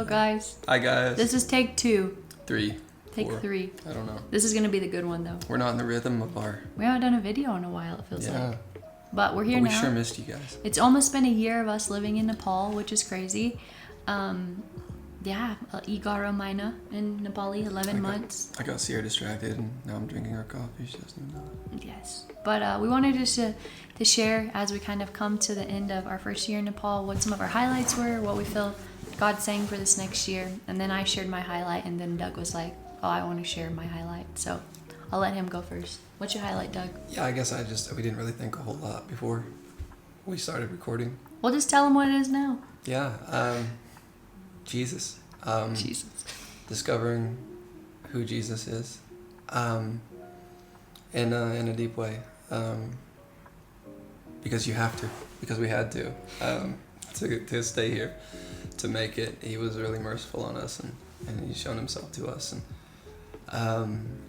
guys. Hi, guys. This is take 2. 3. Take 4. 3. I don't know. This is going to be the good one, though. We're not in the rhythm of our... We haven't done a video in a while, it feels like. But we're here but we now. sure missed you guys. It's almost been a year of us living in Nepal, which is crazy. Igaro Maina in Nepali, 11 months. I got Sierra distracted, and now I'm drinking our coffee. She doesn't even know it. Yes. But we wanted just to share, as we kind of come to the end of our first year in Nepal, what some of our highlights were, what we feel God's saying for this next year. And then I shared my highlight, and then Doug was like, oh, I want to share my highlight. So I'll let him go first. What's your highlight, Doug? Yeah, I guess we didn't really think a whole lot before we started recording. We'll just tell him what it is now. Yeah, Jesus. Jesus. Discovering who Jesus is in a deep way. Because you have to. Because we had to stay here, to make it. He was really merciful on us, and he's shown himself to us. And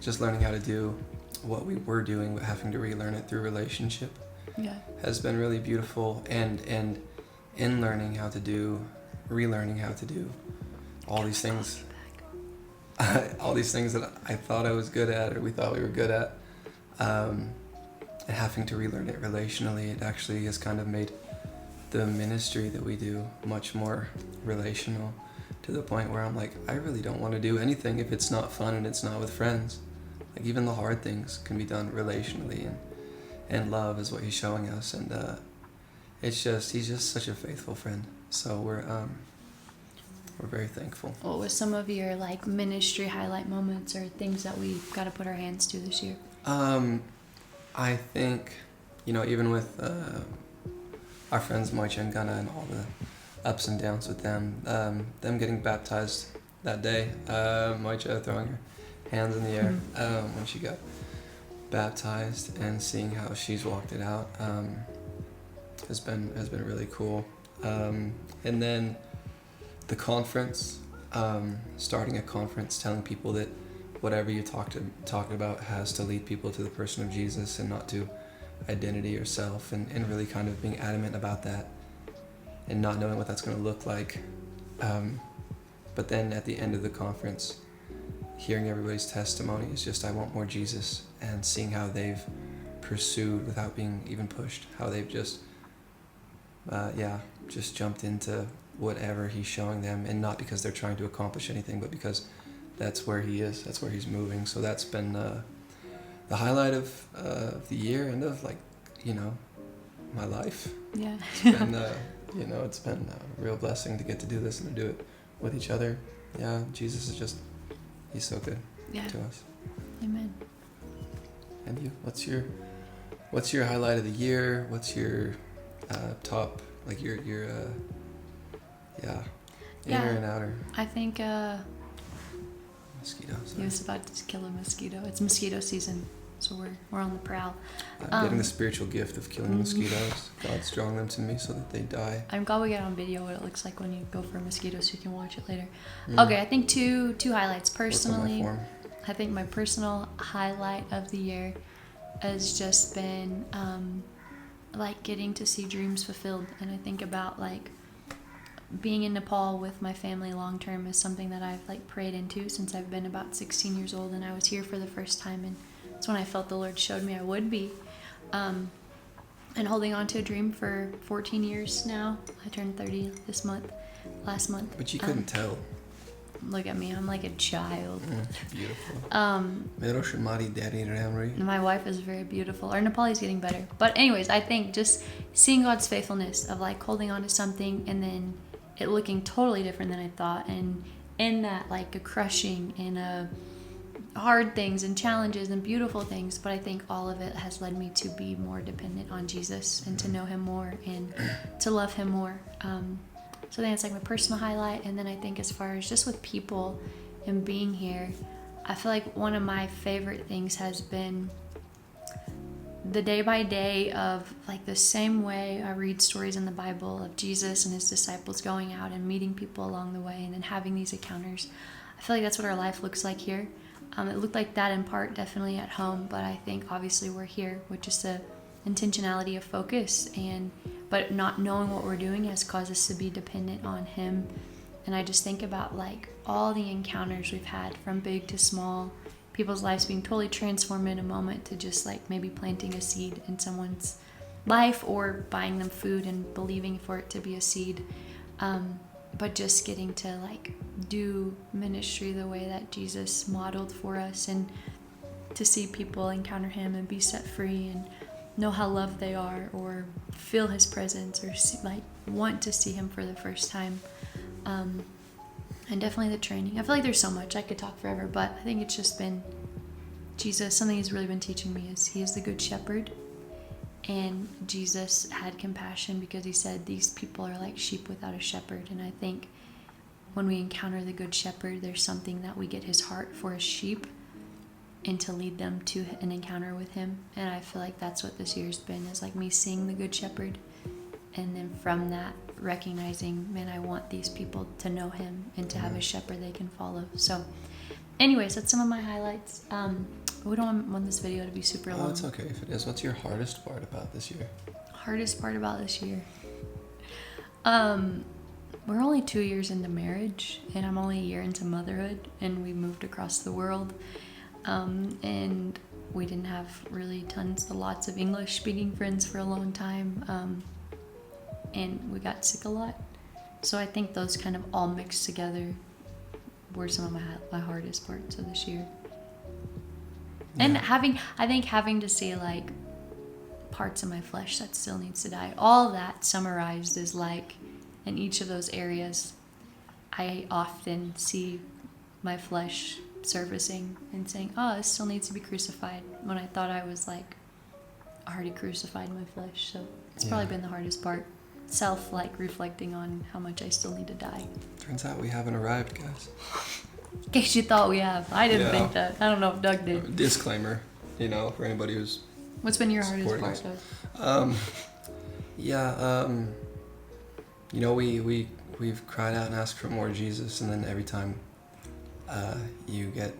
just learning how to do what we were doing, but having to relearn it through relationship has been really beautiful. And in learning how to do, relearning how to do all these things, all these things that I thought I was good at, or we thought we were good at, and having to relearn it relationally, it actually has kind of made the ministry that we do much more relational, to the point where I'm like, I really don't want to do anything if it's not fun and it's not with friends. Like, even the hard things can be done relationally, and love is what he's showing us, and he's just such a faithful friend. So we're very thankful. What was some of your ministry highlight moments, or things that we got to put our hands to this year? I think, even with our friends Moicha and Gunna, and all the ups and downs with them getting baptized that day, Moicha throwing her hands in the air when she got baptized, and seeing how she's walked it out has been really cool. And then the conference, starting a conference, telling people that whatever you talk about has to lead people to the person of Jesus and not to identity or self, and really kind of being adamant about that, and not knowing what that's going to look like. But then at the end of the conference, hearing everybody's testimony is just, I want more Jesus, and seeing how they've pursued without being even pushed, how they've just jumped into whatever he's showing them, and not because they're trying to accomplish anything, but because that's where he is, that's where he's moving. So that's been the highlight of the year, and of my life. Yeah. It's been it's been a real blessing to get to do this and to do it with each other. Yeah, Jesus is just, he's so good to us. Amen. And you, what's your highlight of the year? What's your top, your inner and outer? I think Mosquito. he was about to kill a mosquito. It's mosquito season, so we're on the prowl. I'm getting the spiritual gift of killing mosquitoes. God's drawing them to me so that they die. I'm glad we get on video what it looks like when you go for a mosquito, so you can watch it later. Okay, I think two highlights personally. I think my personal highlight of the year has just been getting to see dreams fulfilled, and I think about being in Nepal with my family long term is something that I've prayed into since I've been about 16 years old, and I was here for the first time, and that's when I felt the Lord showed me I would be. And holding on to a dream for 14 years now. I turned 30 last month. But you couldn't tell. Look at me, I'm like a child. Beautiful. My wife is very beautiful. Our Nepali is getting better. But anyways, I think just seeing God's faithfulness of holding on to something and then it looking totally different than I thought, and in that a crushing and a hard things and challenges and beautiful things, but I think all of it has led me to be more dependent on Jesus and to know him more and to love him more. So I think it's my personal highlight. And then I think as far as just with people and being here, I feel like one of my favorite things has been the day by day of the same way I read stories in the Bible of Jesus and his disciples going out and meeting people along the way and then having these encounters. I feel like that's what our life looks like here. It looked like that in part definitely at home, but I think obviously we're here with just a intentionality of focus, but not knowing what we're doing has caused us to be dependent on him And I just think about like all the encounters we've had from big to small, people's lives being totally transformed in a moment to just like maybe planting a seed in someone's life or buying them food and believing for it to be a seed. But just getting to like do ministry the way that Jesus modeled for us, and to see people encounter him and be set free and know how loved they are, or feel his presence, or see, like want to see him for the first time. And definitely the training. I feel like there's so much, I could talk forever, but I think it's just been Jesus. Something he's really been teaching me is he is the good shepherd, and Jesus had compassion because he said these people are like sheep without a shepherd. And I think when we encounter the good shepherd, there's something that we get his heart for a sheep and to lead them to an encounter with him. And I feel like that's what this year's been, is like me seeing the good shepherd, and then from that recognizing, man, I want these people to know him and to have a shepherd they can follow. So anyways, that's some of my highlights. We don't want this video to be super long. Oh, it's okay if it is. What's your hardest part about this year? Hardest part about this year? We're only 2 years into marriage, and I'm only a year into motherhood, and we moved across the world. And we didn't have really lots of English speaking friends for a long time. And we got sick a lot. So I think those kind of all mixed together were some of my hardest parts of this year. Yeah. And having to see like parts of my flesh that still needs to die. All that summarized is like, in each of those areas, I often see my flesh surfacing and saying, oh, it still needs to be crucified, when I thought I was like already crucified my flesh. So it's probably been the hardest part. Reflecting on how much I still need to die. Turns out we haven't arrived, guys. In case you thought we have. I didn't think that. I don't know if Doug did. Disclaimer, for anybody who's What's been your hardest part, Doug? We've cried out and asked for more Jesus, and then every time you get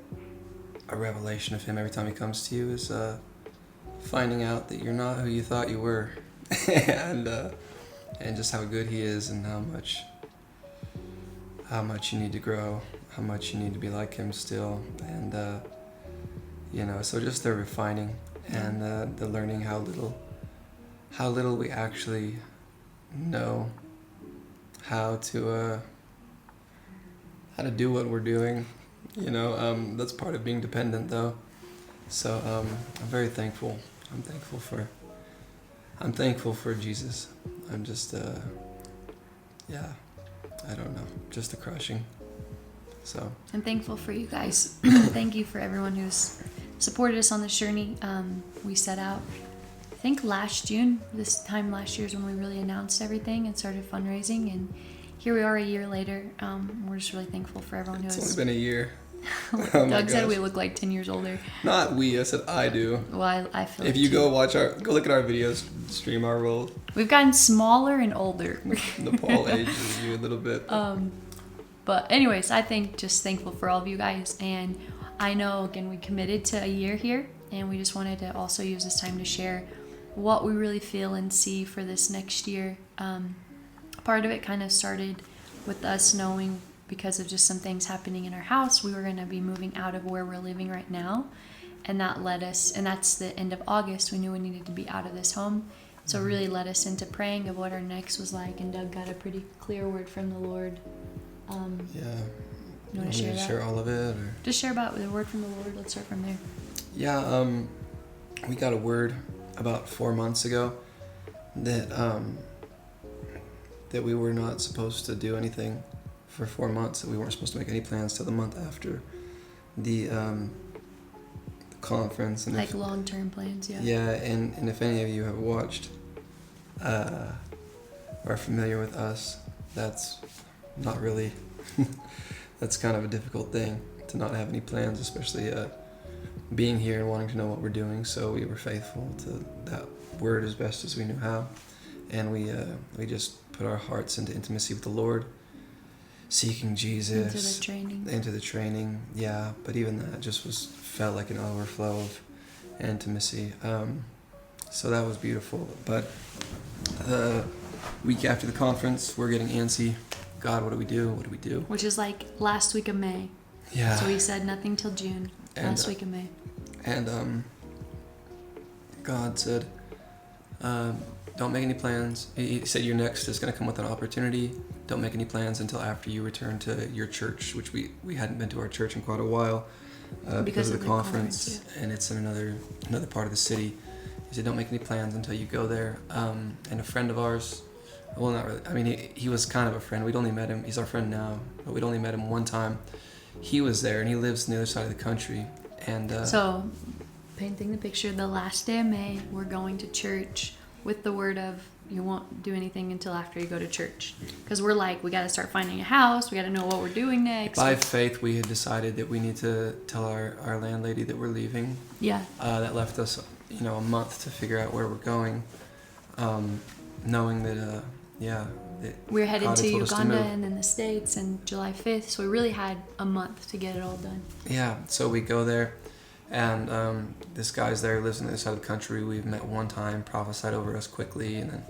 a revelation of him, every time he comes to you, is finding out that you're not who you thought you were. and just how good he is, and how much you need to grow, how much you need to be like him still. And so just the refining and the learning how little we actually know how to do what we're doing. That's part of being dependent, though. So I'm very thankful. I'm thankful for Jesus. I'm just I don't know, just a crushing. So I'm thankful for you guys. Thank you for everyone who's supported us on this journey. We set out, I think last June, this time last year is when we really announced everything and started fundraising, and here we are a year later. We're just really thankful for everyone who has... It's only been a year. Doug said we look like 10 years older. Not we, I said I do. Well, I feel if like you go look at our videos, stream our world. We've gotten smaller and older. Nepal ages you a little bit. But anyways, I think just thankful for all of you guys. And I know, again, we committed to a year here, and we just wanted to also use this time to share what we really feel and see for this next year. Part of it kind of started with us knowing, because of just some things happening in our house, we were going to be moving out of where we're living right now. And that led us, and that's the end of August, we knew we needed to be out of this home. So it really led us into praying of what our next was like, and Doug got a pretty clear word from the Lord. You want to share that? Share all of it? Or? Just share about the word from the Lord. Let's start from there. Yeah, we got a word about 4 months ago that we were not supposed to do anything for 4 months, that we weren't supposed to make any plans till the month after the conference. And like long-term plans, yeah. Yeah, and if any of you have watched or are familiar with us, that's not really, that's kind of a difficult thing to not have any plans, especially being here and wanting to know what we're doing. So we were faithful to that word as best as we knew how, and we just put our hearts into intimacy with the Lord, seeking Jesus into the training. Yeah, but even that just felt like an overflow of intimacy. So that was beautiful. But the week after the conference, we're getting antsy God, what do we do? What do we do? Which is like last week of May. Yeah. So he said nothing till June. And, Last week of May. And God said, don't make any plans. He said your next is going to come with an opportunity. Don't make any plans until after you return to your church, which we hadn't been to our church in quite a while because of the conference, and it's in another part of the city. He said, don't make any plans until you go there. And a friend of ours, well, not really. I mean, he was kind of a friend. We'd only met him. He's our friend now, but we'd only met him one time. He was there, and he lives on the other side of the country. And so, painting the picture, the last day of May, we're going to church with the word of you won't do anything until after you go to church. Because we're like, we got to start finding a house. We got to know what we're doing next. By faith, we had decided that we need to tell our landlady that we're leaving. Yeah. That left us, a month to figure out where we're going, knowing that, that we're headed God to had told us to Uganda move. and then the States and July 5th. So we really had a month to get it all done. Yeah, so we go there, and this guy's there, lives on the other side of the country. We've met one time, prophesied over us quickly, and then,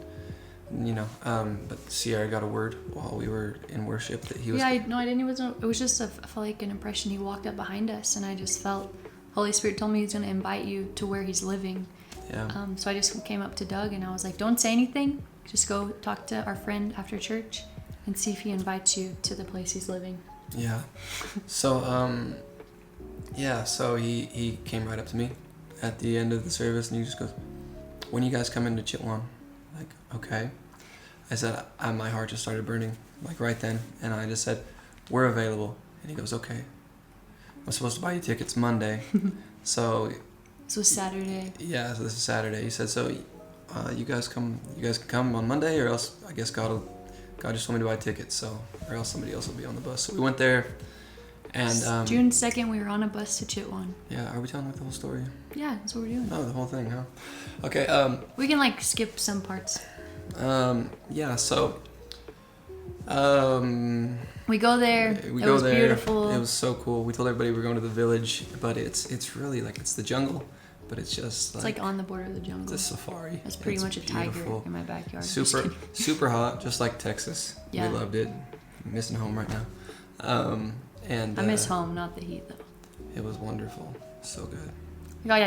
but Sierra got a word while we were in worship that he was... Yeah, I didn't even know. It was just, I felt like an impression. He walked up behind us, and I just felt Holy Spirit told me he's going to invite you to where he's living. Yeah. So I just came up to Doug, and I was like, don't say anything. Just go talk to our friend after church and see if he invites you to the place he's living. Yeah. So, so he came right up to me at the end of the service, and he just goes, when you guys come into Chitwan? Like, okay. I said, my heart just started burning, like right then. And I just said, we're available. And he goes, okay. I'm supposed to buy you tickets Monday. So Saturday. Yeah, so this is Saturday. He said, so you guys can come on Monday, or else I guess God just told me to buy tickets, or else somebody else will be on the bus. So we went there, and June 2nd, we were on a bus to Chitwan. Yeah, are we telling the whole story? Yeah, that's what we're doing. Oh, the whole thing, huh? Okay. We can skip some parts. Yeah. So. We go there. It was beautiful. It was so cool. We told everybody we were going to the village, but it's really it's the jungle, but it's just it's like on the border of the jungle. It's a safari. That's pretty much a beautiful. Tiger in my backyard. Super hot, just like Texas. Yeah. We loved it. I'm missing home right now. And I miss home, not the heat though. It was wonderful. So good.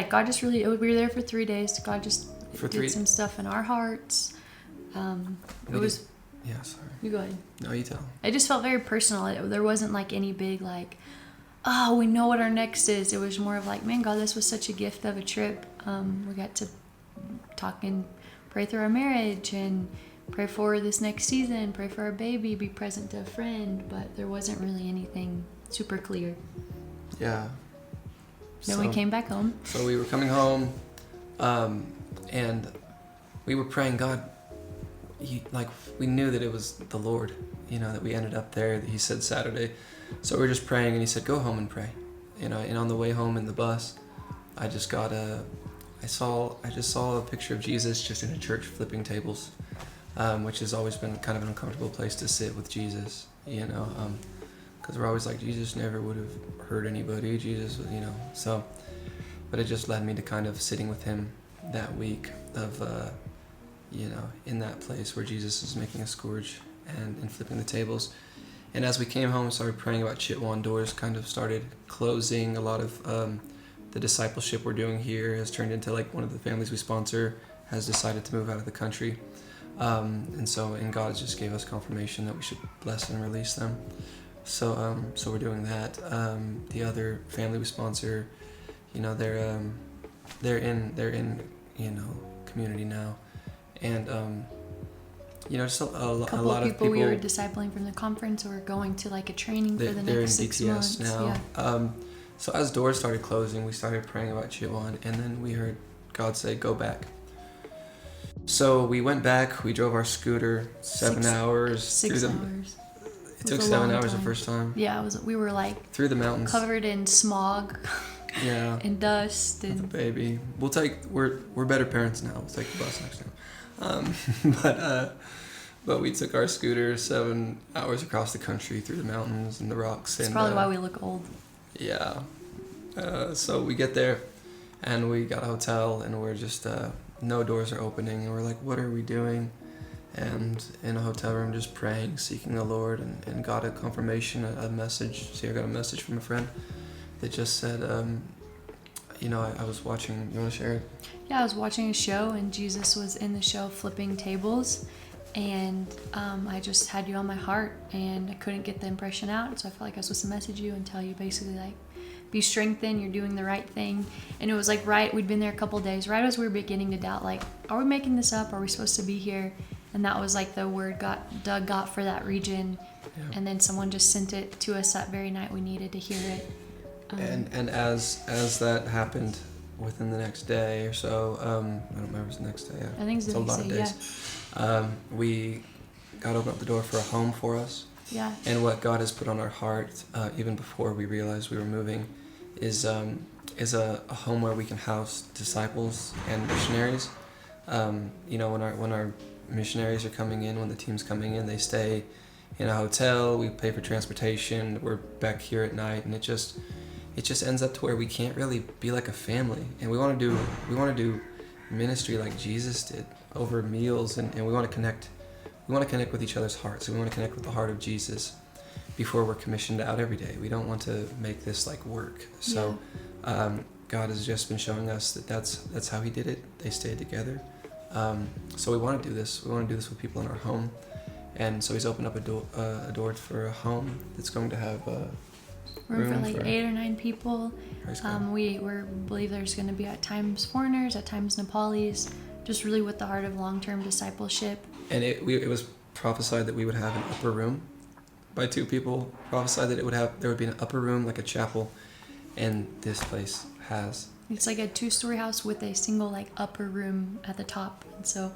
God just really. We were there for 3 days. God just did some stuff in our hearts. It was. Yeah, sorry. You go ahead. No, you tell. It just felt very personal. There wasn't any big we know what our next is. It was more of man, God, this was such a gift of a trip. We got to talk and pray through our marriage and pray for this next season, pray for our baby, be present to a friend, but there wasn't really anything super clear. Yeah. Then we came back home. So we were coming home, and we were praying, God, we knew that it was the Lord, that we ended up there, that he said Saturday. So we were just praying, and he said, go home and pray. And on the way home in the bus, I just saw a picture of Jesus just in a church flipping tables, which has always been kind of an uncomfortable place to sit with Jesus, because we're always like, Jesus never would have hurt anybody, Jesus, so, but it just led me to kind of sitting with him that week of, in that place where Jesus is making a scourge and flipping the tables. And as we came home and started praying about Chitwan, doors kind of started closing. A lot of the discipleship we're doing here has turned into one of the families we sponsor has decided to move out of the country. And God just gave us confirmation that we should bless and release them. So we're doing that. The other family we sponsor, they're in community now. And, just a lot of people. We were discipling from the conference or going to a training for the next 6 months. They're in DPS now. Yeah. So as doors started closing, we started praying about Chitwan, and then we heard God say, go back. So we went back, we drove our scooter 7 hours. 6 hours. It took 7 hours the first time. Yeah, we were through the mountains. Covered in smog. Yeah. And dust. And the baby. We're better parents now. We'll take the bus next time. But we took our scooter 7 hours across the country through the mountains and the rocks. That's probably why we look old. Yeah. So we get there, and we got a hotel, and we're just no doors are opening, and we're like, what are we doing? and in a hotel room just praying, seeking the Lord, and got a confirmation, a message. See, I got a message from a friend that just said, I was watching, you want to share it? Yeah, I was watching a show and Jesus was in the show flipping tables, and I just had you on my heart and I couldn't get the impression out, so I felt like I was supposed to message you and tell you basically like, be strengthened, you're doing the right thing. And it was like we'd been there a couple days, right as we were beginning to doubt, like, are we making this up? Are we supposed to be here? And that was like the word Doug got for that region. Yeah. And then someone just sent it to us that very night we needed to hear it. And as that happened within the next day or so, I don't remember if it was the next day. I think it's a lot of days. Yeah. We God opened up the door for a home for us. Yeah. And what God has put on our heart, even before we realized we were moving, is a home where we can house disciples and missionaries. When our missionaries are coming in, when the team's coming in, they stay in a hotel. We pay for transportation. We're back here at night, and it just ends up to where we can't really be like a family. And we want to do ministry like Jesus did, over meals, and we want to connect. We want to connect with each other's hearts. We want to connect with the heart of Jesus before we're commissioned out every day. We don't want to make this like work. So God has just been showing us that's how he did it. They stayed together. So we want to do this. We want to do this with people in our home. And so he's opened up a door for a home that's going to have room for like 8 or 9 people. We believe there's going to be at times foreigners, at times Nepalis, just really with the heart of long-term discipleship. And it was prophesied that we would have an upper room by 2 people. Prophesied that there would be an upper room like a chapel, and this place has. It's like a 2-story house with a single like upper room at the top. And so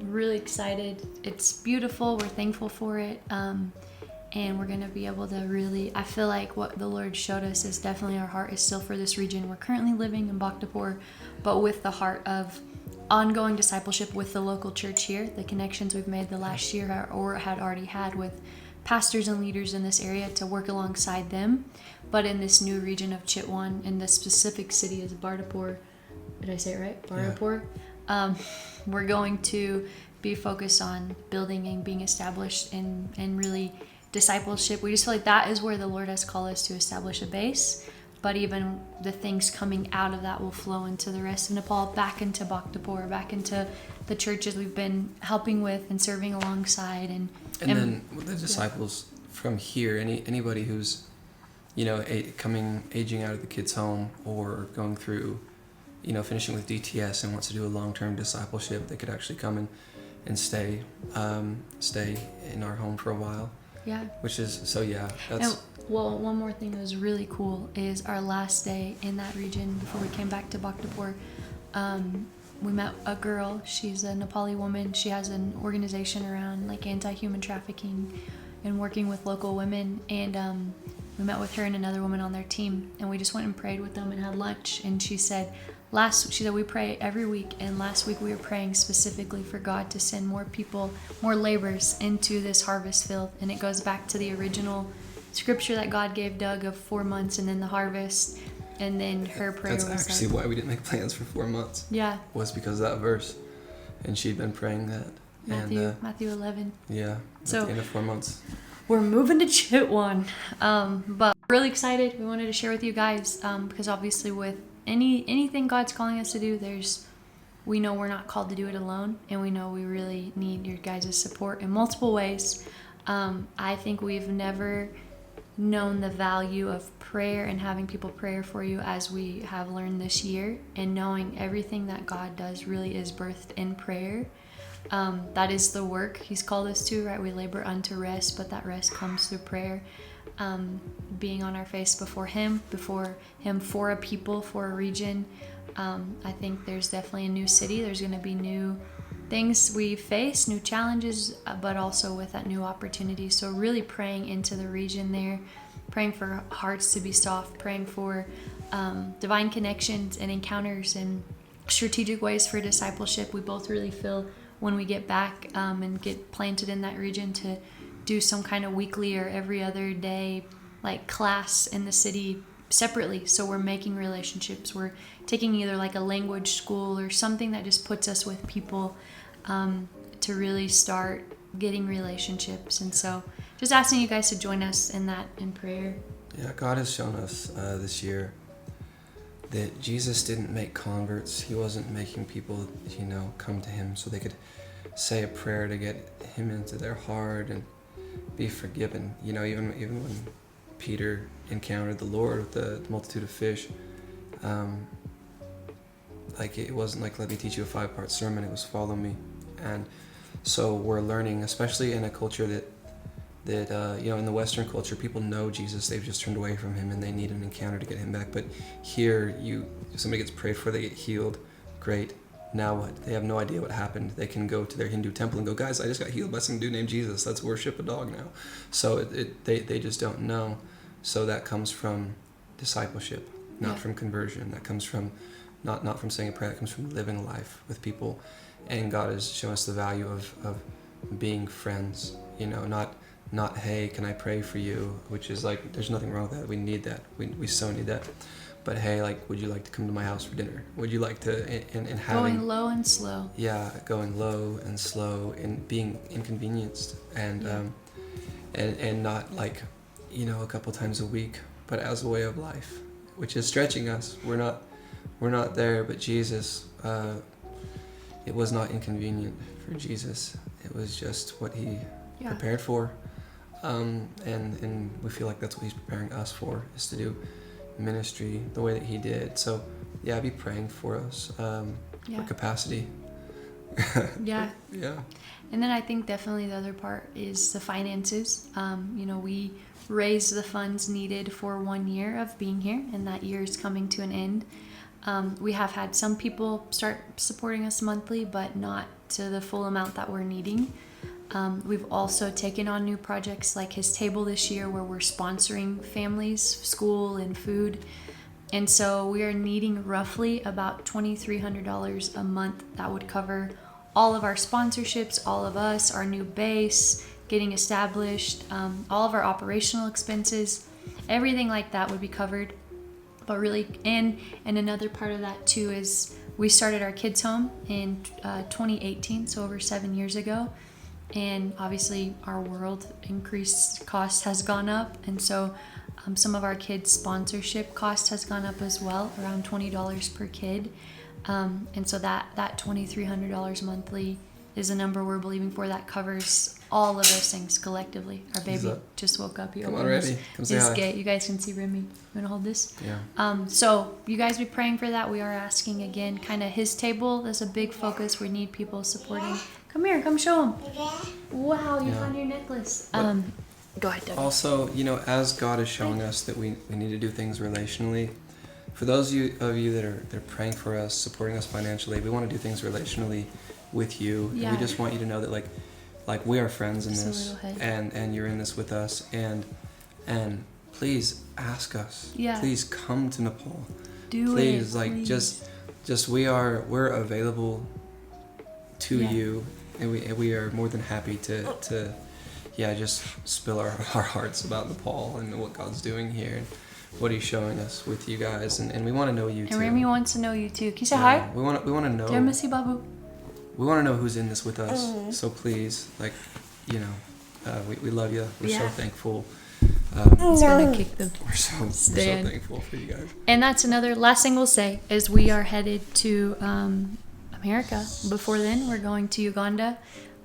really excited. It's beautiful. We're thankful for it. And we're going to be able to really, I feel like what the Lord showed us is definitely our heart is still for this region. We're currently living in Bhaktapur, but with the heart of ongoing discipleship with the local church here, the connections we've made the last year or had already had with pastors and leaders in this area to work alongside them. But in this new region of Chitwan, in the specific city is Bhaktapur, did I say it right? Bhaktapur. Yeah. We're going to be focused on building and being established and really discipleship. We just feel like that is where the Lord has called us to establish a base. But even the things coming out of that will flow into the rest of Nepal, back into Bhaktapur, back into the churches we've been helping with and serving alongside. And then with the disciples from here, anybody who's, aging out of the kids' home or going through, finishing with DTS and wants to do a long-term discipleship, they could actually come and stay in our home for a while. Yeah. Which is, that's... One more thing that was really cool is our last day in that region before we came back to Bhaktapur. We met a girl. She's a Nepali woman. She has an organization around like anti-human trafficking and working with local women. And we met with her and another woman on their team. And we just went and prayed with them and had lunch. And she said we pray every week. And last week we were praying specifically for God to send more people, more laborers into this harvest field. And it goes back to the original scripture that God gave Doug of 4 months and then the harvest, and then her prayer was that's actually why we didn't make plans for 4 months. Yeah, was because of that verse, and she'd been praying that. Matthew 11. Yeah. So at the end of 4 months, we're moving to Chitwan, but really excited. We wanted to share with you guys because obviously with anything God's calling us to do, we know we're not called to do it alone, and we know we really need your guys' support in multiple ways. I think we've never known the value of prayer and having people pray for you as we have learned this year, and knowing everything that God does really is birthed in prayer. That is the work he's called us to, right? We labor unto rest, but that rest comes through prayer. Being on our face before him for a people, for a region. I think there's definitely a new city. There's going to be new things we face, new challenges, but also with that new opportunity. So really praying into the region there, praying for hearts to be soft, praying for divine connections and encounters and strategic ways for discipleship. We both really feel when we get back and get planted in that region to do some kind of weekly or every other day like class in the city separately. So we're making relationships. We're taking either like a language school or something that just puts us with people to really start getting relationships. And so just asking you guys to join us in that in prayer. Yeah, God has shown us this year that Jesus didn't make converts. He wasn't making people, come to him so they could say a prayer to get him into their heart and be forgiven. Even when Peter encountered the Lord with the multitude of fish, it wasn't like, let me teach you a 5-part sermon. It was follow me. And so we're learning, especially in a culture that in the Western culture, people know Jesus, they've just turned away from him and they need an encounter to get him back. But here, somebody gets prayed for, they get healed, great. Now what? They have no idea what happened. They can go to their Hindu temple and go, guys, I just got healed by some dude named Jesus. Let's worship a dog now. So they just don't know. So that comes from discipleship, not from conversion. That comes from not from saying a prayer. That comes from living life with people. And God has shown us the value of being friends. Not, hey, can I pray for you? Which is like, there's nothing wrong with that. We need that. We so need that. But hey, would you like to come to my house for dinner? Would you like to, and having... Going low and slow. Yeah, going low and slow and being inconvenienced and not a couple times a week, but as a way of life, which is stretching us. We're not there, but Jesus, it was not inconvenient for Jesus. It was just what he prepared for. And we feel like that's what he's preparing us for, is to do ministry the way that he did. So be praying for us for capacity. Yeah. Yeah. And then I think definitely the other part is the finances. We raised the funds needed for 1 year of being here, and that year is coming to an end. We have had some people start supporting us monthly, but not to the full amount that we're needing. We've also taken on new projects like His Table this year, where we're sponsoring families, school, and food. And so we are needing roughly about $2,300 a month. That would cover all of our sponsorships, all of us, our new base, getting established, all of our operational expenses, everything like that would be covered. But really, and another part of that too is we started our kids' home in 2018, so over 7 years ago. And obviously our world increased cost has gone up, and so some of our kids' sponsorship cost has gone up as well, around $20 per kid. And so that $2,300 monthly is a number we're believing for that covers all of those things collectively. Our baby just woke up. Come on, Remy. Come say hi. You guys can see Remy. You want to hold this? Yeah. So you guys be praying for that. We are asking again, kind of His Table. That's a big focus. We need people supporting. Come here. Come show them. Wow, you found your necklace. Go ahead, Doug. Also, as God is showing us that we need to do things relationally, for those of you that are praying for us, supporting us financially, we want to do things relationally with you. Yeah. And we just want you to know that like we are friends in Just this, a little head. and you're in this with us, and please ask us. Yeah. Please come to Nepal. Please. Just we're available to Yeah. you, and we are more than happy to just spill our hearts about Nepal and what God's doing here and what He's showing us with you guys, and we want to know you too. And Remy wants to know you too. Can you say hi? We want to know. Dear Missy Babu. We want to know who's in this with us. So please, we love you. We're so thankful. He's gonna kick them. We're so thankful for you guys. And that's another last thing we'll say is we are headed to America. Before then, we're going to Uganda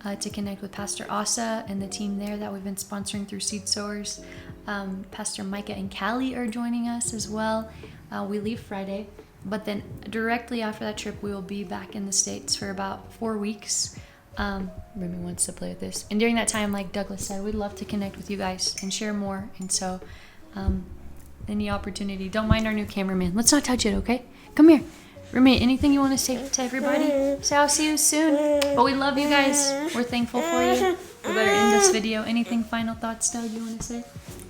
to connect with Pastor Asa and the team there that we've been sponsoring through Seed Sowers. Pastor Micah and Callie are joining us as well. We leave Friday, but then directly after that trip, we will be back in the States for about 4 weeks. Remy wants to play with this. And during that time, like Douglas said, we'd love to connect with you guys and share more. And so, any opportunity, don't mind our new cameraman. Let's not touch it, okay? Come here. Remy, anything you want to say to everybody? Say I'll see you soon. But we love you guys. We're thankful for you. We better end this video. Anything final thoughts, Doug, you want to say?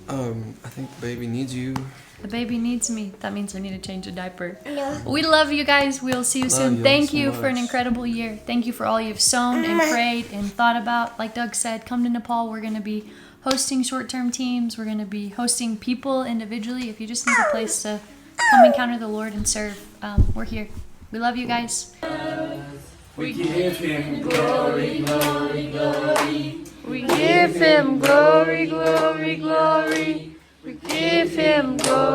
I think the baby needs you. The baby needs me. That means I need to change a diaper. No. We love you guys. We'll see you soon. You Thank so you much. for an incredible year. Thank you for all you've sown and prayed and thought about. Like Doug said, come to Nepal. We're going to be hosting short-term teams. We're going to be hosting people individually. If you just need a place to come encounter the Lord and serve, we're here. We love you guys. We give him glory, glory, glory. We give him glory, glory, glory. We give him glory.